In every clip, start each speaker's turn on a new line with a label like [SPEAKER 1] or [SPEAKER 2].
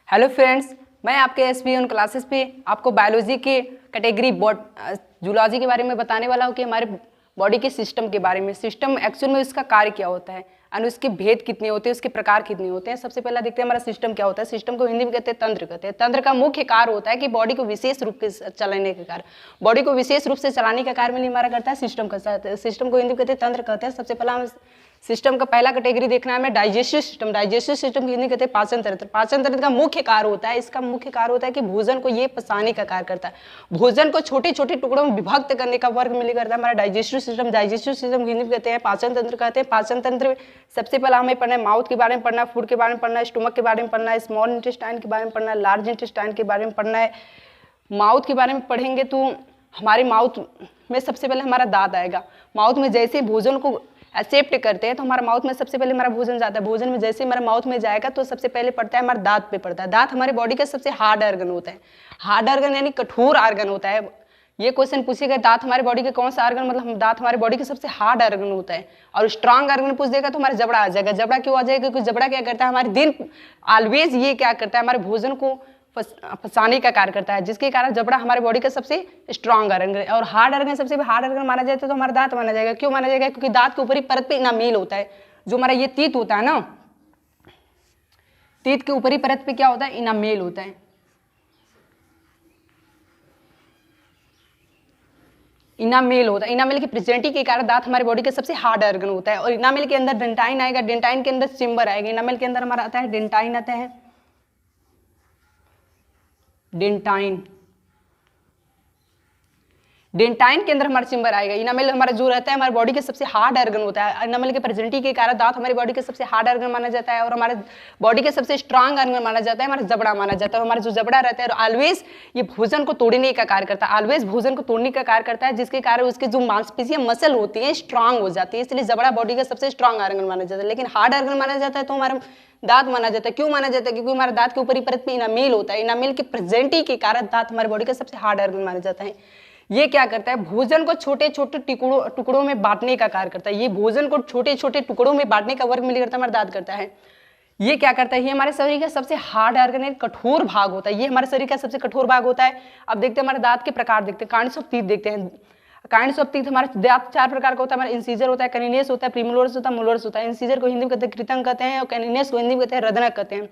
[SPEAKER 1] Hello friends, मैं आपके SP उन क्लासेस पे आपको बायोलॉजी के कैटेगरी जूलॉजी के बारे में बताने वाला हूँ कि हमारे बॉडी के सिस्टम के बारे में। सिस्टम एक्चुअल में उसका कार्य क्या होता है और उसके भेद कितने होते हैं, उसके प्रकार कितने होते हैं। सबसे पहला देखते हैं हमारा सिस्टम क्या होता है। सिस्टम को हिंदी में कहते हैं तंत्र कहते हैं। तंत्र का मुख्य कार्य होता है कि बॉडी को विशेष रूप से चलाने का कार्य, बॉडी को विशेष रूप से चलाने का कार्य में हमारा करता है सिस्टम का। सिस्टम को हिंदी में कहते हैं तंत्र कहते हैं। सबसे पहला हम सिस्टम का पहला कैटेगरी देखना है हमें डाइजेस्टिव सिस्टम। डाइजेस्टिव सिस्टम की हिंदी कहते हैं पाचन तंत्र। पाचन तंत्र का मुख्य कार्य होता है, इसका मुख्य कार्य होता है कि भोजन को ये पचाने का कार्य करता है। भोजन को छोटे छोटे टुकड़ों में विभक्त करने का वर्ग मिल करता है हमारा डाइजेस्टिव सिस्टम। डाइजेस्टिव सिस्टम की हिंदी कहते हैं पाचन तंत्र कहते हैं। पाचन तंत्र सबसे पहला हमें पढ़ना है माउथ के बारे में पढ़ना है, फूड के बारे में पढ़ना है, स्टोमक के बारे में पढ़ना है, स्मॉल इंटेस्टाइन के बारे में पढ़ना है, लार्ज इंटेस्टाइन के बारे में पढ़ना है। माउथ के बारे में पढ़ेंगे तो हमारे माउथ में सबसे पहले हमारा दांत आएगा। माउथ में जैसे भोजन को एक्सेप्ट करते हैं तो हमारा माउथ में सबसे पहले हमारा भोजन जाता है। भोजन में जैसे हमारा माउथ में जाएगा तो सबसे पहले पड़ता है हमारे दांत पे पड़ता है। दांत हमारे बॉडी का सबसे हार्ड ऑर्गन होता है। हार्ड ऑर्गन यानी कठोर ऑर्गन होता है। ये क्वेश्चन पूछेगा दांत हमारे बॉडी के कौन सा ऑर्गन, मतलब दांत हमारे बॉडी का सबसे हार्ड ऑर्गन होता है। और स्ट्रांग ऑर्गन पूछ देगा तो हमारा जबड़ा आ जाएगा। जबड़ा क्यों आ जाएगा? क्योंकि जबड़ा क्या करता है, हमारे दिन ऑलवेज ये क्या करता है, हमारे भोजन को फंसाने का कार्य करता है, जिसके कारण जबड़ा हमारे बॉडी का सबसे स्ट्रांग ऑर्गन है। और हार्ड ऑर्गन सबसे हार्ड ऑर्गन माना जाता है तो हमारा दांत माना जाएगा। क्यों माना जाएगा? क्योंकि दांत के ऊपरी परत पे इनामेल होता है। जो हमारा ये तीत होता है ना, तीत के ऊपरी परत पे क्या होता है, इनामेल होता है। इनामेल होता है। इनामेल की प्रेजेंटी के कारण दांत हमारे बॉडी का सबसे हार्ड ऑर्गन होता है। और इनामेल के अंदर डेंटाइन आएगा, डेंटाइन के अंदर चेम्बर आएगा। इनामेल के अंदर हमारा आता है डेंटाइन आता है, डेंटाइन। डेंटाइन के अंदर हमारा चेम्बर आएगा। इनामेल हमारा जो रहता है हमारे बॉडी के सबसे हार्ड ऑर्गन होता है। इनामेल के प्रेजेंटी के कारण दांत हमारी बॉडी के सबसे हार्ड ऑर्गन माना जाता है और हमारे बॉडी के सबसे स्ट्रांग ऑर्गन माना जाता है हमारा जबड़ा माना जाता है। हमारा जो जबड़ा रहता है ऑलवेज ये भोजन को तोड़ने का कार्य करता है। ऑलवेज भोजन को तोड़ने का कार्य करता है, जिसके कारण उसके जो मांसपेशियां मसल होती है स्ट्रांग हो जाती है। इसलिए जबड़ा बॉडी का सबसे स्ट्रांग ऑर्गन माना जाता है। लेकिन हार्ड ऑर्गन माना जाता है तो हमारा दांत माना जाता है। क्यों माना जाता है? क्योंकि हमारे दांत के ऊपरी परत में इनामेल होता है। इनामेल के प्रेजेंटी के कारण दांत हमारे बॉडी का सबसे हार्ड ऑर्गन माना जाता है। ये क्या करता है, भोजन को छोटे छोटे टुकड़ों में बांटने का कार्य करता है। ये भोजन को छोटे छोटे टुकड़ों में बांटने का वर्क मिल करता है हमारा दांत करता है। ये क्या करता है, ये हमारे शरीर का सबसे हार्ड ऑर्गन है, कठोर भाग होता है। ये हमारे शरीर का सबसे कठोर भाग होता है। अब देखते हैं हमारे दांत के प्रकार, देखते हैं काइंड्स ऑफ टीथ देखते हैं। काइंड्स ऑफ टीथ हमारे दांत चार प्रकार का होता है। हमारा इंसीजर होता है, कैनिनेस होता है, प्रीमोलर्स होता है, मोलर्स होता है। इंसीजर को हिंदी में कहते हैं कृतंक कहते हैं, और कैनिनेस को हिंदी में कहते हैं रदनक कहते हैं।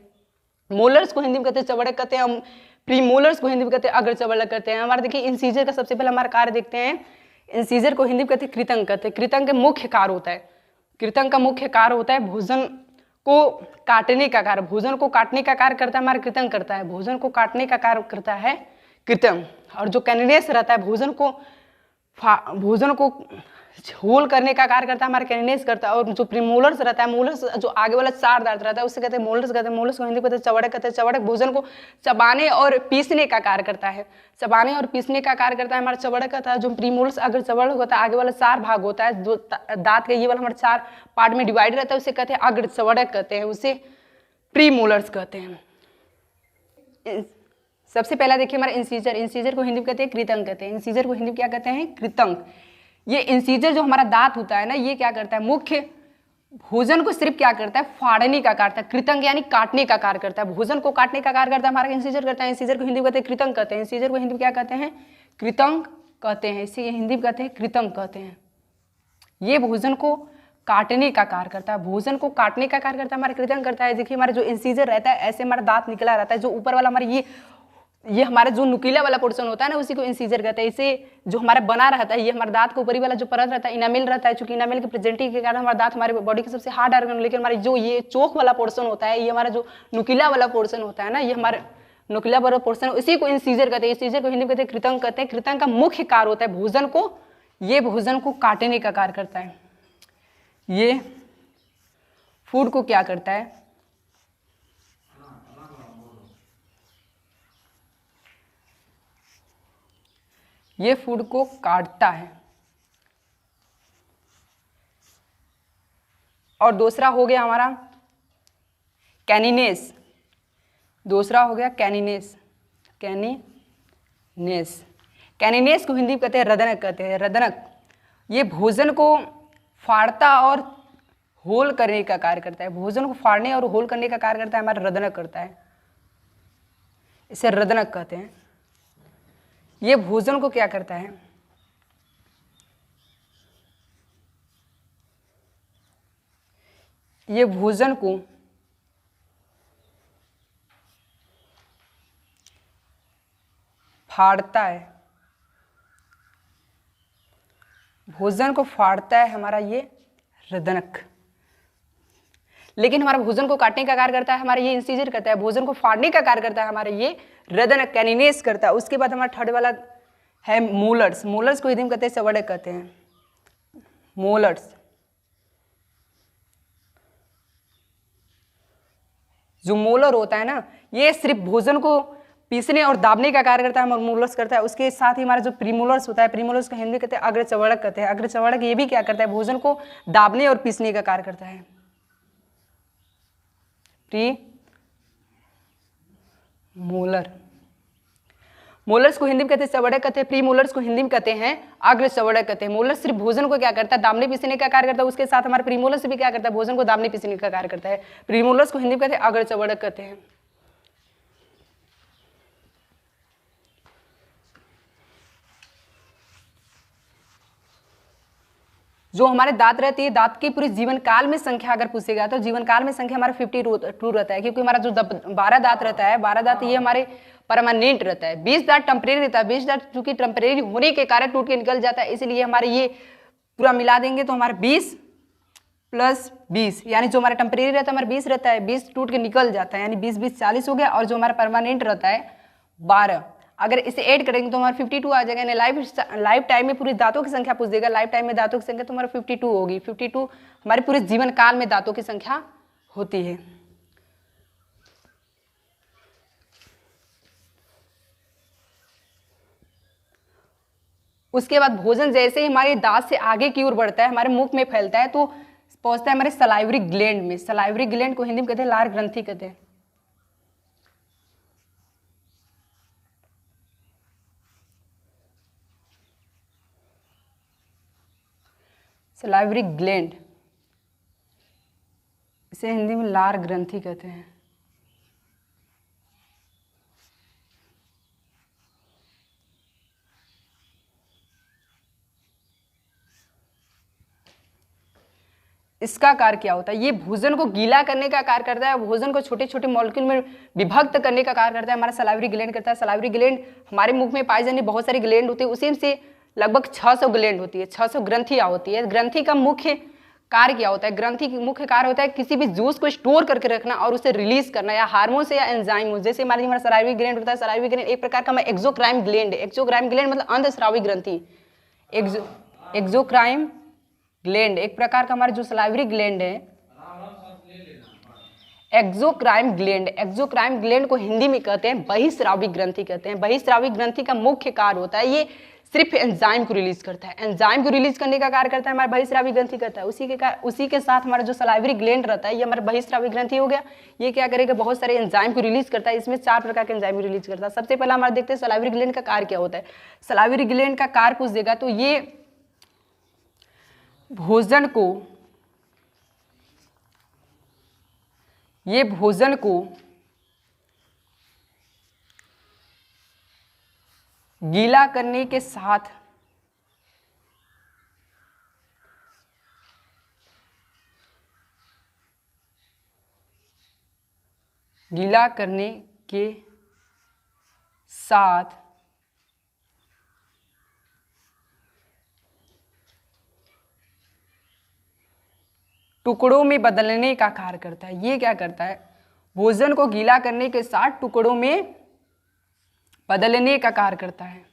[SPEAKER 1] मोलर्स को हिंदी में कहते हैं चवड़क कहते हैं, प्रीमोलर्स को हिंदी में कहते हैं अग्र चवड़क कहते हैं। हमारे देखिए इंसीजर का सबसे पहले हमारा कार्य देखते हैं। इंसीजर को हिंदी में कहते हैं कृतंक कहते हैं। कृतंक का मुख्य कार्य होता है, कृतंक का मुख्य कार्य होता है भोजन को काटने का कार्य। भोजन को काटने का कार्य करता है हमारा कृतंक करता है। भोजन को काटने का कार्य करता है कृतंक। और जो कैनिनेस रहता है भोजन को होल करने का कार्य करता है हमारा कैनिनेस करता है। और जो प्रीमोलर्स रहता है, मोलर्स जो आगे वाला चार दांत रहता है उससे कहते हैं मोलर्स कहते हैं। मोलर्स को हिंदी में कहते हैं चवड़क कहते हैं। चवड़क भोजन को चबाने और पीसने का कार्य करता है। चबाने और पीसने का कार्य करता है हमारा चवड़क कहता है। जो प्रीमोलर्स अगर चवड़क होता है, आगे वाला चार भाग होता है, जो दांत का ये वाला हमारे चार पार्ट में डिवाइड रहता है उसे कहते हैं अग्र चवड़क कहते हैं, उसे प्रीमोलर्स कहते हैं। सबसे पहला देखिए हमारा इंसीजर। इंसीजर को हिंदी में कहते हैं कृतंक कहते हैं। इंसीजर को हिंदी में क्या कहते हैं, कृतंक। ये इंसीजर जो हमारा दांत होता है ना, ये क्या करता है, मुख्य भोजन को सिर्फ क्या करता है, फाड़ने का कार्य करता है। कृतंक यानी काटने का कार्य करता है, भोजन को काटने का कार्य करता है हमारा इंसीजर करता है। इंसीजर को हिंदी में कहते हैं कृतंक कहते हैं। इंसीजर को हिंदी में क्या कहते हैं, कृतंक कहते हैं। इसे हिंदी में कहते हैं कृतंक कहते हैं। ये भोजन को काटने का कार्य करता है। भोजन को काटने का कार्य करता है हमारा कृतंक करता है। देखिए हमारा जो इंसीजर रहता है ऐसे हमारा दांत निकला रहता है। जो ऊपर वाला हमारा ये हमारा जो नुकीला वाला पोर्शन होता है ना, उसी को इंसीजर कहते हैं। इसे जो हमारा बना रहता है, ये हमारे दांत के ऊपरी वाला जो परत रहता है इनामेल रहता है। चूंकि इनामेल की प्रेजेंटी के कारण हमारा दांत हमारे बॉडी के सबसे हार्ड ऑर्गन, लेकिन हमारी जो ये चोक वाला पोर्शन होता है, ये हमारा जो नुकीला वाला पोर्शन होता है ना, ये हमारा नुकीला वाला पोर्शन, इसी को इंसीजर कहते हैं। इंसीजर को हिंदी में कहते हैं कृतंक कहते हैं। कृतंक का मुख्य कार्य होता है भोजन को काटने का कार्य करता है। ये फूड को क्या करता है, ये फूड को काटता है। और दूसरा हो गया हमारा कैनिनेस। दूसरा हो गया कैनिनेस। कैनिनेस को हिंदी में कहते हैं रदनक कहते हैं। रदनक ये भोजन को फाड़ता और होल करने का कार्य करता है। भोजन को फाड़ने और होल करने का कार्य करता है हमारा रदनक करता है। इसे रदनक कहते हैं। ये भोजन को क्या करता है, ये भोजन को फाड़ता है, भोजन को फाड़ता है हमारा ये रदनक। लेकिन हमारा भोजन को काटने का कार्य करता है हमारा ये इंसिजर करता है, भोजन को फाड़ने का कार्य करता है हमारा ये रदनक कैनिनेस करता है। उसके बाद हमारा थर्ड वाला है मोलर्स। मोलर्स को हिंदी में कहते हैं संवर्धक कहते हैं, मोलर्स। जो मोलर होता है ना, ये सिर्फ भोजन को पीसने और दाबने का कार्य करता है, मोलर्स करता है। उसके साथ ही हमारा जो प्रीमोलर्स होता है, प्रीमोलर्स को हिंदी कहते हैं अग्रचवर्णक कहते हैं। अग्रचवर्णक ये भी क्या करता है, भोजन को दाबने और पीसने का कार्य करता है। मोलर, मोलर्स को हिंदी में कहते हैं संवर्धक कहते हैं, प्रीमोलर्स को हिंदी में कहते हैं अग्रचवर्णक कहते हैं। मोलर सिर्फ भोजन को क्या करता है, दाबने पीसने का कार्य करता है। उसके साथ हमारे प्रीमोलर्स भी क्या करता है, भोजन को दाबने पीसने का कार्य करता है। प्रीमोलर्स को हिंदी में कहते हैं अग्रचवर्णक कहते हैं। जो हमारे दांत रहती है, दांत की पूरी जीवन काल में संख्या अगर पूछेगा तो जीवन काल में संख्या हमारा 52 रहता है, क्योंकि हमारा जो 12 दांत रहता है, 12 दांत ये हमारे परमानेंट रहता है। 20 दांत टेम्परेरी रहता है, 20 दांत चूंकि टेम्परेरी होने के कारण टूट के निकल जाता है, इसलिए हमारे ये पूरा मिला देंगे तो हमारे 20 + 20 यानी जो हमारा टेम्परेरी रहता है हमारा 20 रहता है, 20 टूट के निकल जाता है, यानी 20 40 हो गया। और जो हमारा परमानेंट रहता है 12, अगर इसे ऐड करेंगे तो हमारा 52 आ जाएगा। यानी लाइफ टाइम में पूरी दांतों की संख्या पूछ देगा, लाइफ टाइम में दांतों की संख्या तो हमारा 52 होगी। 52 हमारे पूरे जीवन काल में दांतों की संख्या होती है। उसके बाद भोजन जैसे ही हमारे दांत से आगे की ओर बढ़ता है, हमारे मुख में फैलता है, तो पहुंचता है हमारे सलाइवरी ग्लैंड में। सलाइवरी ग्लैंड को हिंदी में कहते हैं लार ग्रंथि कहते हैं। सलाइवरी ग्लैंड, इसे हिंदी में लार ग्रंथि कहते हैं। इसका कार्य क्या होता है, ये भोजन को गीला करने का कार्य करता है, भोजन को छोटे छोटे मॉलिक्यूल में विभक्त करने का कार्य करता है, हमारा सलाइवरी ग्लैंड करता है। सलाइवरी ग्लैंड हमारे मुख में पाई जाने बहुत सारी ग्लैंड होती है, उसी से लगभग 600 ग्लैंड होती है, 600 ग्रंथियां होती है। ग्रंथि का मुख्य कार्य क्या होता है, ग्रंथि की मुख्य कार्य होता है किसी भी जूस को स्टोर करके रखना और उसे रिलीज करना, या हार्मोन से या एंजाइम। जैसे हमारा सलाइवरी ग्लैंड होता है, सलाइवरी ग्लैंड एक प्रकार का एक्सोक्राइन ग्लैंड है। एक्सोक्राइन ग्लैंड मतलब अंधस्रावी ग्रंथि। एक्सोक्राइन ग्लैंड एक प्रकार का हमारा जो सलाइवरी ग्लैंड है, एक्सोक्राइन ग्लैंड। एक्सोक्राइन ग्लैंड को हिंदी में कहते हैं बहिस्रावी ग्रंथि कहते हैं। बहिस्रावी ग्रंथि का मुख्य कार्य होता है, ये सिर्फ एंजाइम को रिलीज करता है, एंजाइम को रिलीज करने का कार्य करता है हमारा बहिस्रावी ग्रंथि करता है। उसी के साथ हमारा जो सलाइवरी ग्लैंड रहता है, ये हमारा बहिस्रावी ग्रंथि हो गया। ये क्या करेगा, बहुत सारे एंजाइम को रिलीज करता है। इसमें 4 प्रकार के एंजाइम को रिलीज करता है। सबसे पहला हमारा देखते हैं सलाइवरी ग्लैंड का कार्य क्या होता है। सलाइवरी ग्लैंड का कार्य पूछ देगा तो ये भोजन को गीला करने के साथ टुकड़ों में बदलने का कार्य करता है। ये क्या करता है, भोजन को गीला करने के साथ टुकड़ों में बदलने का कार्य करता है।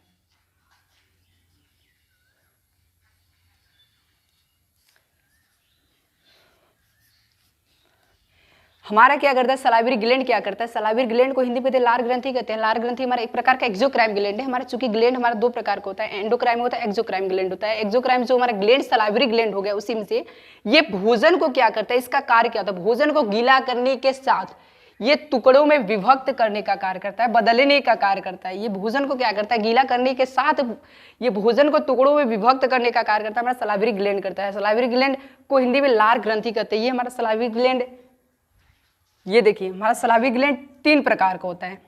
[SPEAKER 1] हमारा क्या करता है, सलाइवरी ग्लैंड क्या करता है, सलाइवरी ग्लैंड को हिंदी में लार ग्रंथि कहते हैं। लार ग्रंथि हमारा एक प्रकार का एक्सोक्राइन ग्लैंड है। हमारा चूंकि ग्लैंड हमारा 2 प्रकार का होता है, एंडोक्राइन होता है, एक्सोक्राइन ग्लैंड होता है। एक्सोक्राइन जो हमारा ग्लैंड सलाइवरी ग्लैंड हो गया, उसी में से ये भोजन को क्या करता है, इसका कार्य क्या होता है, भोजन को गीला करने के साथ ये टुकड़ों में विभक्त करने का कार्य करता है, बदलने का कार्य करता है। ये भोजन को क्या करता है, गीला करने के साथ ये भोजन को टुकड़ों में विभक्त करने का कार्य करता है, हमारा सलाइवरी ग्लैंड करता है। सलाइवरी ग्लैंड को हिंदी में लार ग्रंथि कहते हैं। ये हमारा सलाइवरी ग्लैंड, ये देखिए हमारा सलाइवरी ग्लैंड 3 प्रकार का होता है।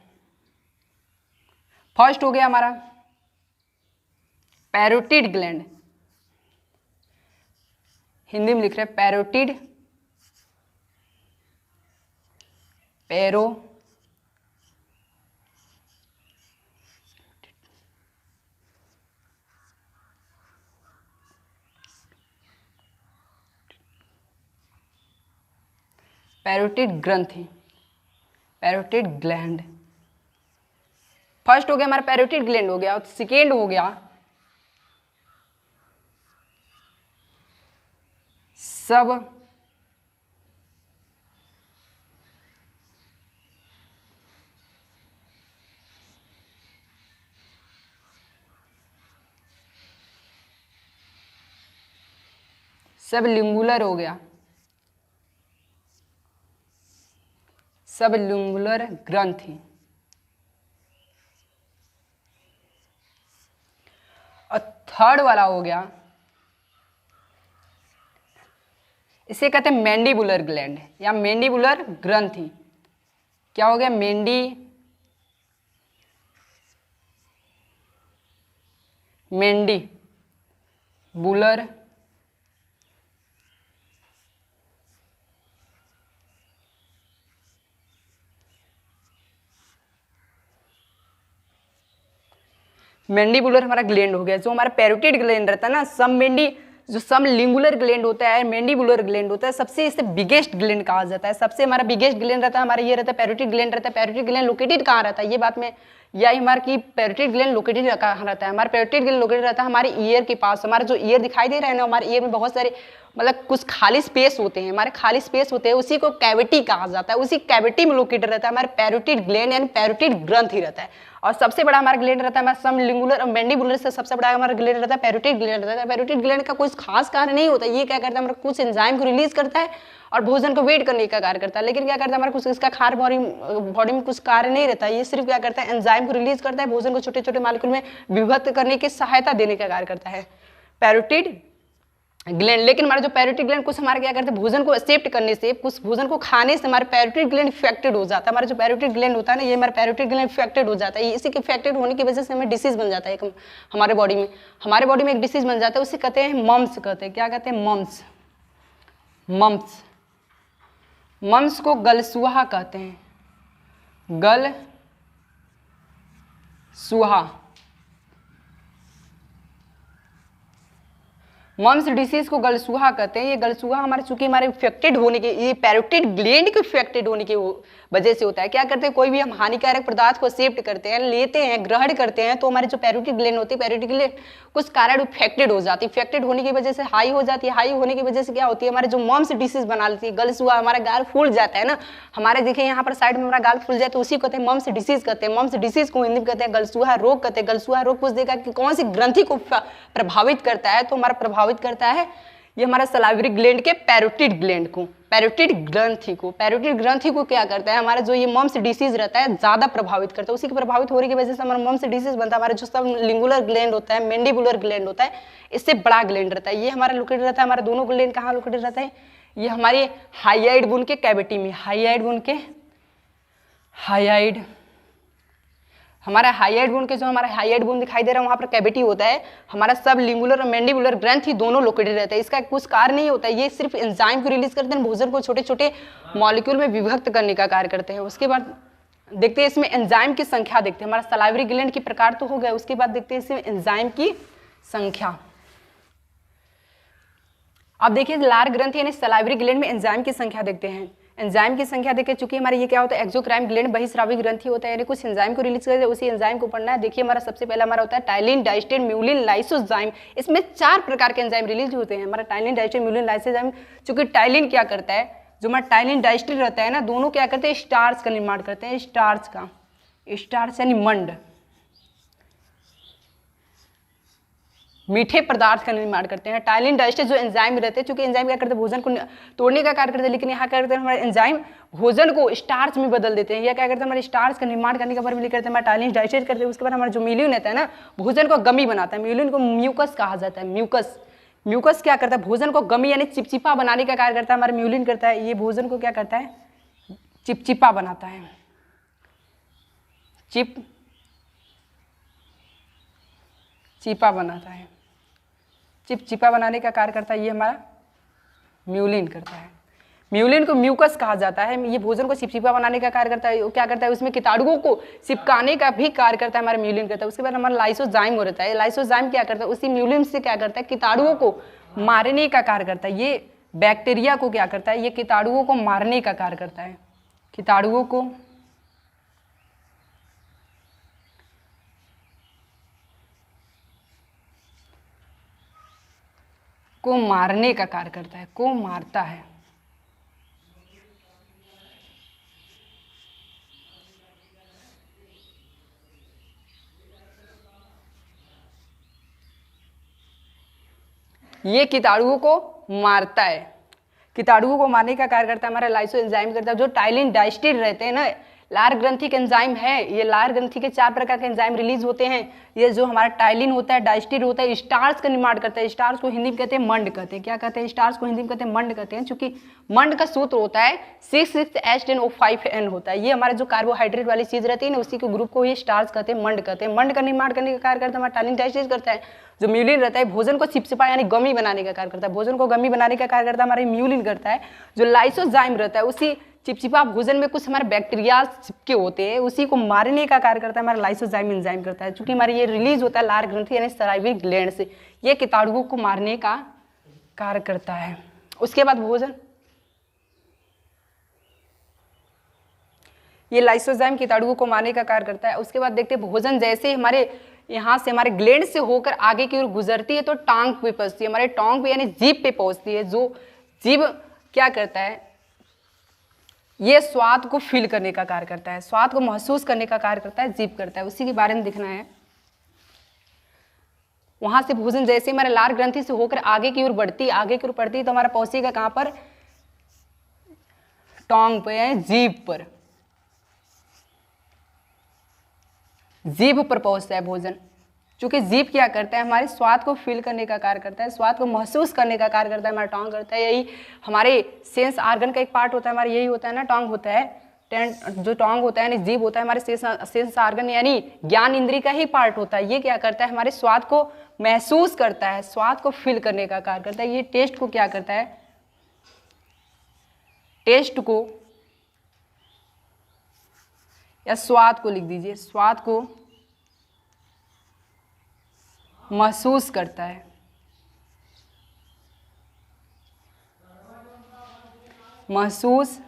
[SPEAKER 1] फर्स्ट हो गया हमारा पैरोटिड ग्लैंड, हिंदी में लिख रहे हैं पैरोटिड, पैरो पैरोटिड ग्रंथि, पैरोटिड ग्लैंड। फर्स्ट हो गया हमारा पैरोटिड ग्लैंड हो गया, और सेकेंड हो गया सब सबलिंगुलर हो गया, सबलिंगुलर ग्रंथि। और थर्ड वाला हो गया, इसे कहते हैं मैंडिबुलर ग्लैंड या मैंडिबुलर ग्रंथि। क्या हो गया? मैंडिबुलर मैंडिबुलर हमारा ग्लैंड हो गया। जो हमारा पैरोटिड ग्लैंड रहता है ना, जो सबलिंगुलर ग्लैंड होता है, मैंडिबुलर ग्लैंड होता है, सबसे इसे बिगेस्ट ग्लैंड कहा जाता है। सबसे हमारा बिगेस्ट ग्लैंड रहता है हमारा ये रहता है पैरोटिड ग्लैंड रहता है। पैरोटिड ग्लैंड लोकेटेड कहाँ रहता है, ये बात में यही हमारा कि पैरोटिड ग्लैंड लोकेटेड कहाँ रहता है। हमारा पैरोटिड ग्लैंड लोकेटेड रहता है हमारे ईयर के पास। हमारा जो ईयर दिखाई दे रहा है ना, हमारे ईयर में बहुत सारे मतलब कुछ खाली स्पेस होते हैं, हमारे खाली स्पेस होते हैं, उसी को कैविटी कहा जाता है। उसी कैविटी में लोकेटेड रहता है हमारे पैरोटिड ग्लैंड यानी पैरोटिड ग्रंथि रहता है। और सबसे बड़ा हमारा ग्लैंड रहता है हमारा सबलिंगुलर और मैंडिबुलर से सबसे बड़ा हमारा ग्लैंड रहता है पैरोटिड ग्लैंड रहता है। पैरोटिड ग्लैंड का कोई खास कार्य नहीं होता। ये क्या करता है हमारा कुछ एंजाइम को रिलीज करता है और भोजन को वेट करने का कार्य करता है। लेकिन क्या करता है हमारा कुछ इसका खार बॉडी में कुछ कार्य नहीं रहता है। ये सिर्फ क्या करता है एंजाइम को रिलीज करता है, भोजन को छोटे छोटे मालिक्यूल में विभक्त करने की सहायता देने का कार्य करता है पैरोटिड ग्लैंड। लेकिन हमारा जो पैरोटिड ग्लैंड कुछ हमारे क्या करते हैं भोजन को एक्सेप्ट करने से, कुछ भोजन को खाने से हमारे पैरोटिड ग्लैंड इफेक्टेड हो जाता है। हमारा जो पैरोटिड ग्लैंड होता है ना, ये हमारा पैरोटिड ग्लैंड इफेक्टेड हो जाता है। इसी के इफेक्टेड होने की वजह से हमें डिसीज बन जाता है एक हमारे बॉडी में एक डिसीज बन जाता है। उसे कहते हैं मम्स कहते हैं। क्या कहते हैं? मम्स को गलसुहा कहते हैं, गलसुहा। मम्स डिसीज को गलसुहा कहते हैं। ये गलसुहा हमारे चूंकि हमारे इफेक्टेड होने के, ये पैरोटिड ग्लैंड के इफेक्टेड होने की वजह से होता है। क्या करते हैं कोई भी हम हानिकारक पदार्थ को एक्सेप्ट करते हैं, लेते हैं, ग्रहण करते हैं, तो हमारे जो पैरोटिड ग्लैंड होती है, पैरोटिड ग्लैंड कुछ कारण इफेक्टेड हो जाती है। इफेक्टेड होने की वजह से हाई हो जाती है। हाई होने की वजह से क्या होती है हमारे जो मम्स डिसीज बना लेती है, गलसुहा, हमारा गाल फूल जाता है ना। हमारे देखिए यहाँ पर साइड में हमारा गाल फूल जाए तो उसी को कहते हैं मम्स डिसीज कहते हैं। मम्स डिसीज को हिंदी में कहते हैं गलसुहा रोग कहते हैं। गलसुहा रोग पूछ देगा कि कौन सी ग्रंथि को प्रभावित करता है, तो हमारा प्रभावित करता है ये हमारा सलाइवरी ग्लैंड के पैरोटिड ग्लैंड को, पैरोटिड ग्रंथि को। पैरोटिड ग्रंथि को क्या करता है हमारा जो ये मम्स डिसीज रहता है ज्यादा प्रभावित करता है। उसी के प्रभावित होने की वजह से हमारा मम्स डिसीज बनता है। हमारा जो सब लिंगुलर ग्लैंड होता है, मैंडिबुलर ग्लैंड होता है, इससे बड़ा ग्लैंड रहता है। ये हमारा लोकेटेड रहता है, हमारा दोनों ग्लैंड कहाँ लोकेटेड रहता है? ये हमारे हाइयाइड बोन के कैविटी में, हमारा हाइयाइड बोन के जो हमारा हाइयाइड बोन दिखाई दे रहा है वहाँ पर कैविटी होता है। हमारा सब लिंगुलर और मैंडिबुलर ग्रंथि दोनों लोकेटेड रहता है। इसका कुछ कार्य नहीं होता है, ये सिर्फ एंजाइम को रिलीज करते हैं, भोजन को छोटे छोटे मॉलिक्यूल में विभक्त करने का कार्य करते हैं। उसके बाद देखते हैं इसमें एंजाइम की संख्या, देखते हैं हमारा सलाइवरी ग्लैंड की प्रकार तो हो गया। उसके बाद देखते हैं इसमें एंजाइम की संख्या। अब देखिए लार ग्रंथि यानी सलाइवरी ग्लैंड में एंजाइम की संख्या देखते हैं। एंजाइम की संख्या देखिए, चूंकि हमारे ये क्या होता है एक्सोक्राइन ग्लैंड बहिस्रावी ग्रंथि होता है, यानी कुछ एंजाइम को रिलीज करते हैं, उसी एंजाइम को पढ़ना है। देखिए हमारा सबसे पहला हमारा होता है टाइलिन, डाइस्टेन, म्यूलिन, लाइसोजाइम। इसमें 4 प्रकार के एंजाइम रिलीज होते हैं। हमारा टाइलिन, डाइस्टेन, म्यूलिन, लाइसोजाइम। चूंकि टाइलिन क्या करता है, जो हमारा टाइलिन डाइस्टेन रहता है ना, दोनों क्या करते हैं स्टार्च का निर्माण करते हैं। स्टार्च यानी मंड, मीठे पदार्थ का निर्माण करते हैं। टाइलिन डाइस्टेन जो एंजाइम रहते हैं, चूंकि एंजाइम क्या करते हैं भोजन को तोड़ने का कार्य करते हैं, लेकिन यहाँ क्या करते हैं हमारे एंजाइम भोजन को स्टार्च में बदल देते हैं। या क्या करते हैं हमारे स्टार्च का निर्माण करने का कार्य करते हैं हमारे टाइलिन डाइस्टेन करते हैं। उसके बाद हमारा जो म्यूलिन रहता है ना, भोजन को गमी बनाता है। म्यूलिन को म्यूकस कहा जाता है। म्यूकस क्या करता है भोजन को गमी यानी चिपचिपा बनाने का कार्य करता है। हमारा म्यूलिन करता है, ये भोजन को क्या करता है चिपचिपा बनाता है। चिपचिपा बनाता है, चिपचिपा बनाने का कार्य करता है ये हमारा म्यूलिन करता है। म्यूलिन को म्यूकस कहा जाता है। ये भोजन को चिपचिपा बनाने का कार्य करता है। वो क्या करता है, उसमें कीटाणुओं को चिपकाने का भी कार्य करता है हमारा म्यूलिन करता है। उसके बाद हमारा लाइसोजाइम हो रहता है। लाइसोजाइम क्या करता है, उसी म्यूलिन से क्या करता है, कीटाणुओं को मारने का कार्य करता है। ये बैक्टीरिया को क्या करता है, ये कीटाणुओं को मारने का कार्य करता है, कीटाणुओं को मारने का कार्य करता है, को मारता है। ये कीटाणुओं को मारता है, कीटाणुओं को मारने का कार्य करता है हमारा लाइसो एंजाइम करता है। जो टाइलिन डाइस्टिड रहते हैं ना, लार ग्रंथि के एंजाइम है, ये लार ग्रंथि के 4 प्रकार के एंजाइम रिलीज होते हैं। ये जो हमारा टाइलिन होता है, डाइस्टिड होता है, स्टार्च का निर्माण करता है। स्टार्च को हिंदी में कहते हैं मंड कहते हैं। क्या कहते हैं, स्टार्च को हिंदी में कहते हैं मंड कहते हैं। चूंकि मंड का सूत्र होता है 6,6,H10O5N होता है। ये हमारे जो कार्बोहाइड्रेट वाली चीज रहती है ना, उसी के ग्रुप को ये स्टार्च कहते हैं, मंड कहते हैं। मंड का निर्माण करने का कार्य करता है हमारा टाइलिन डाइस्टिड करता है। जो म्यूलिन रहता है भोजन को चिपचिपा यानी गमी बनाने का कार्य करता है। भोजन को गमी बनाने का कार्य करता है हमारा म्यूलिन करता है। जो लाइसोजाइम रहता है, उसी चिपचिपा भोजन में कुछ हमारे बैक्टीरिया चिपके होते हैं, उसी को मारने का कार्य करता है हमारा लाइसोजाइम एंजाइम करता है। चूंकि हमारे ये रिलीज होता है लार ग्रंथि यानी सलाइवरी ग्लैंड से, ये कीटाणुओं को मारने का कार्य करता है। उसके बाद भोजन, ये लाइसोजाइम कीटाणुओं को मारने का कार्य करता है। उसके बाद देखते हैं भोजन जैसे ही हमारे यहाँ से हमारे ग्लैंड से होकर आगे की ओर गुजरती है तो टांग पे पहुंचती है, हमारे टांग पे यानी जीभ पे पहुंचती है। जो जीभ क्या करता है, ये स्वाद को फील करने का कार्य करता है, स्वाद को महसूस करने का कार्य करता है, जीभ करता है। उसी के बारे में दिखना है। वहां से भोजन जैसे हमारे लार ग्रंथि से होकर आगे की ओर बढ़ती है तो हमारा पहुंचेगा कहां पर, टांग पे यानी जीभ पर, जीभ पर पहुंचता है भोजन। क्योंकि जीभ क्या करता है, हमारे स्वाद को फील करने का कार्य करता है, स्वाद को महसूस करने का कार्य करता है हमारा टांग करता है। यही हमारे सेंस आर्गन का एक पार्ट होता है हमारा, यही होता है ना टांग होता है। जो टांग होता है यानी जीभ होता है हमारे सेंस आर्गन यानी ज्ञान इंद्रिय का ही पार्ट होता है। ये क्या करता है, हमारे स्वाद को महसूस करता है, स्वाद को फील करने का कार्य करता है। ये टेस्ट को क्या करता है, टेस्ट को या स्वाद को लिख दीजिए, स्वाद को महसूस करता है, महसूस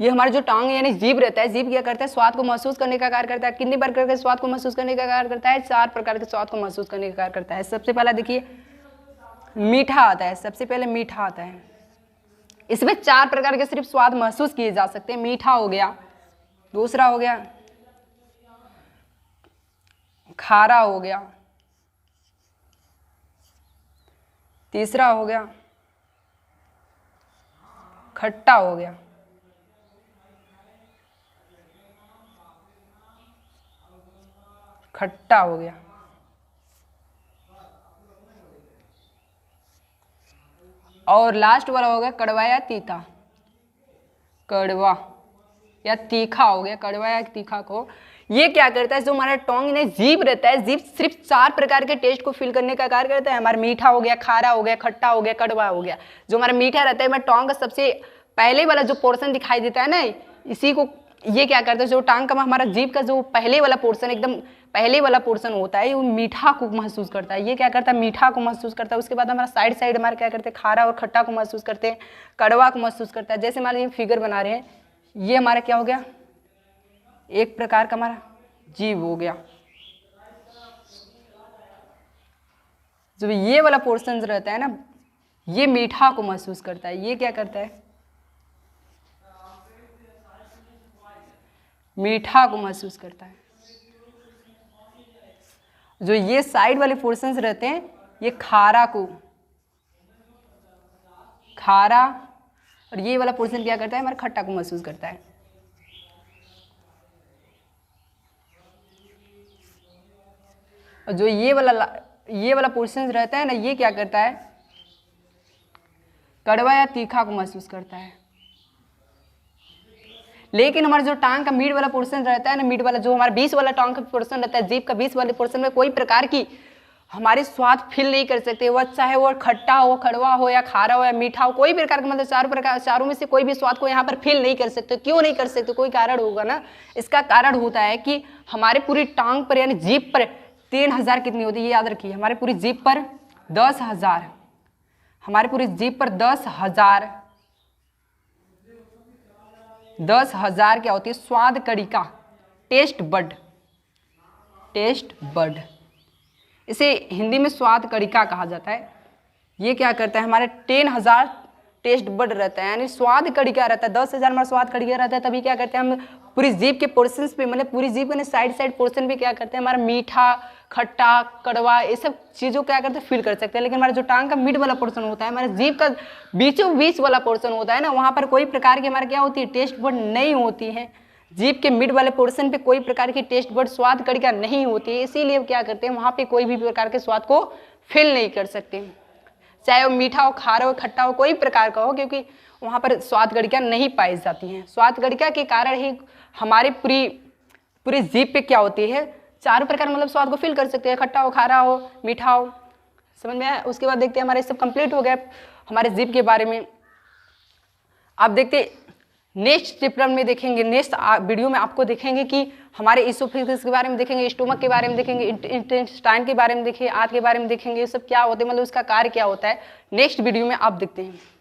[SPEAKER 1] ये हमारा जो टांग यानी जीभ रहता है, जीभ क्या करता है, स्वाद को महसूस करने का कार्य करता है। कितने प्रकार के स्वाद को महसूस करने का कार्य करता है, 4 प्रकार के स्वाद को महसूस करने का कार्य करता है। सबसे पहला देखिए मीठा आता है, सबसे पहले मीठा आता है। इसमें 4 प्रकार के सिर्फ स्वाद महसूस किए जा सकते हैं। मीठा हो गया, दूसरा हो गया खारा हो गया, तीसरा हो गया खट्टा हो गया, खट्टा हो गया, और लास्ट वाला हो गया कड़वा या तीखा, कड़वा या तीखा हो गया, कड़वा या तीखा को। ये क्या करता है, जो हमारा टोंग ने जीभ रहता है, जीभ सिर्फ 4 प्रकार के टेस्ट को फील करने का कार्य करता है। हमारा मीठा हो गया, खारा हो गया, खट्टा हो गया, कड़वा हो गया। जो हमारा मीठा रहता है, हमारे टोंग का सबसे पहले वाला जो पोर्शन दिखाई देता है ना, इसी को ये क्या करता है, जो टांग का हमारा जीभ का जो पहले वाला पोर्शन, एकदम पहले वाला पोर्शन होता है, वो मीठा को महसूस करता है। ये क्या करता है, मीठा को महसूस करता है। उसके बाद हमारा साइड हमारे क्या करते हैं, खारा और खट्टा को महसूस करते हैं, कड़वा को महसूस करता है। जैसे मान लीजिए फिगर बना रहे हैं, ये हमारा क्या हो गया, एक प्रकार का हमारा जीभ हो गया। जो ये वाला पोर्शन रहता है ना, ये मीठा को महसूस करता है। ये क्या करता है, मीठा को महसूस करता है। जो ये साइड वाले पोर्शंस रहते हैं, ये खारा को, खारा, और ये वाला पोर्शन क्या करता है, हमारा खट्टा को महसूस करता है। और जो ये वाला पोर्शन रहता है ना, ये क्या करता है, कड़वा या तीखा को महसूस करता है। लेकिन हमारा जो टांग का मीट वाला पोर्शन रहता है ना, मीट वाला जो हमारा 20 वाला टांग का पोर्शन रहता है, जीभ का 20 वाले पोर्शन में कोई प्रकार की हमारे स्वाद फील नहीं कर सकते। वह चाहे वो खट्टा हो, कड़वा हो या खारा हो या मीठा हो, कोई प्रकार का मतलब चारों में से कोई भी स्वाद को यहाँ पर फील नहीं कर सकते। क्यों नहीं कर सकते? कोई कारण होगा ना। इसका कारण होता है कि हमारे पूरी टांग पर यानी जीभ पर 3000 कितनी होती है, ये याद रखिए। हमारे पूरी जीभ पर 10,000, हमारे पूरी जीभ पर 10,000 क्या होती है? स्वाद कणिका, टेस्ट बड। इसे हिंदी में स्वाद कणिका कहा जाता है। ये क्या करता है? हमारे 10,000 टेस्ट बड रहता है, यानी स्वाद कणिका रहता है। 10,000 हमारा स्वाद कणिका रहता है। तभी क्या करते हैं हम पूरी जीभ के पोर्शंस पे, मतलब पूरी जीभ के साइड पोर्शन पे क्या करते हैं, हमारा मीठा, खट्टा, कड़वा ये सब चीज़ों क्या करते हैं, फील कर सकते हैं। लेकिन हमारा जो टांग का मिड वाला पोर्शन होता है, हमारे जीभ का बीचों बीच वाला पोर्शन होता है ना, वहाँ पर कोई प्रकार की हमारे क्या होती है, टेस्ट बड नहीं होती है। जीभ के मिड वाले पोर्शन पे कोई प्रकार की टेस्ट बड स्वाद कणिका नहीं होती है। इसीलिए क्या करते हैं, वहाँ पे कोई भी प्रकार के स्वाद को फील नहीं कर सकते, चाहे वो मीठा हो, खारा हो, खट्टा हो, कोई प्रकार का हो, क्योंकि वहाँ पर स्वाद कणिका नहीं पाई जाती हैं। स्वाद कणिका के कारण ही हमारे पूरी जीभ पे क्या होती है, चारों प्रकार मतलब स्वाद को फील कर सकते हैं, खट्टा हो, खारा हो, मीठा हो। समझ में आया? उसके बाद देखते हैं हमारे सब कंप्लीट हो गया हमारे जीभ के बारे में। आप देखते नेक्स्ट चैप्टर में देखेंगे, नेक्स्ट वीडियो में आपको देखेंगे कि हमारे इसोफेगस के बारे में देखेंगे, स्टोमक के बारे में देखेंगे, इंटेस्टाइन के बारे में देखेंगे, आंत के बारे में देखेंगे, ये सब क्या होते हैं, मतलब उसका कार्य क्या होता है। नेक्स्ट वीडियो में आप देखते हैं।